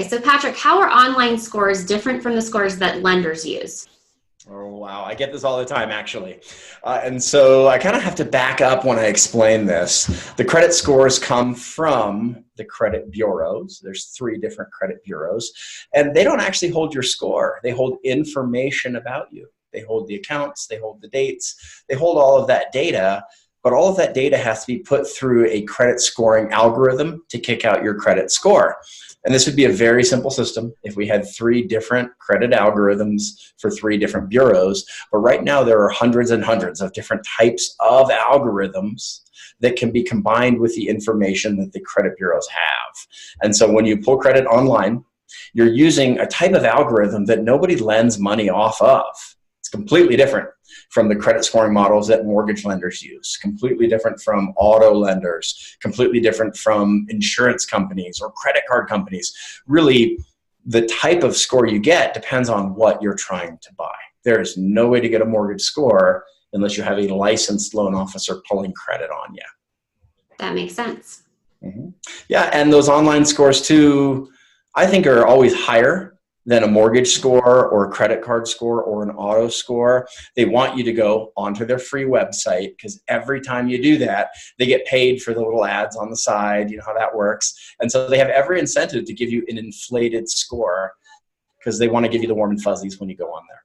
So Patrick, how are online scores different from the scores that lenders use? Oh, wow. I get this all the time, actually. And so I kind of have to back up when I explain this. The credit scores come from the credit bureaus. There's 3 different credit bureaus, and they don't actually hold your score. They hold information about you. They hold the accounts, they hold the dates, they hold all of that data, but all of that data has to be put through a credit scoring algorithm to kick out your credit score. And this would be a very simple system if we had 3 different credit algorithms for 3 different bureaus. But right now there are hundreds and hundreds of different types of algorithms that can be combined with the information that the credit bureaus have. And so when you pull credit online, you're using a type of algorithm that nobody lends money off of. It's completely different from the credit scoring models that mortgage lenders use, completely different from auto lenders, completely different from insurance companies or credit card companies. Really, the type of score you get depends on what you're trying to buy. There is no way to get a mortgage score unless you have a licensed loan officer pulling credit on you. That makes sense. Mm-hmm. Yeah, and those online scores too, I think are always higher than a mortgage score or a credit card score or an auto score. They want you to go onto their free website because every time you do that, they get paid for the little ads on the side. You know how that works. And so they have every incentive to give you an inflated score because they want to give you the warm and fuzzies when you go on there.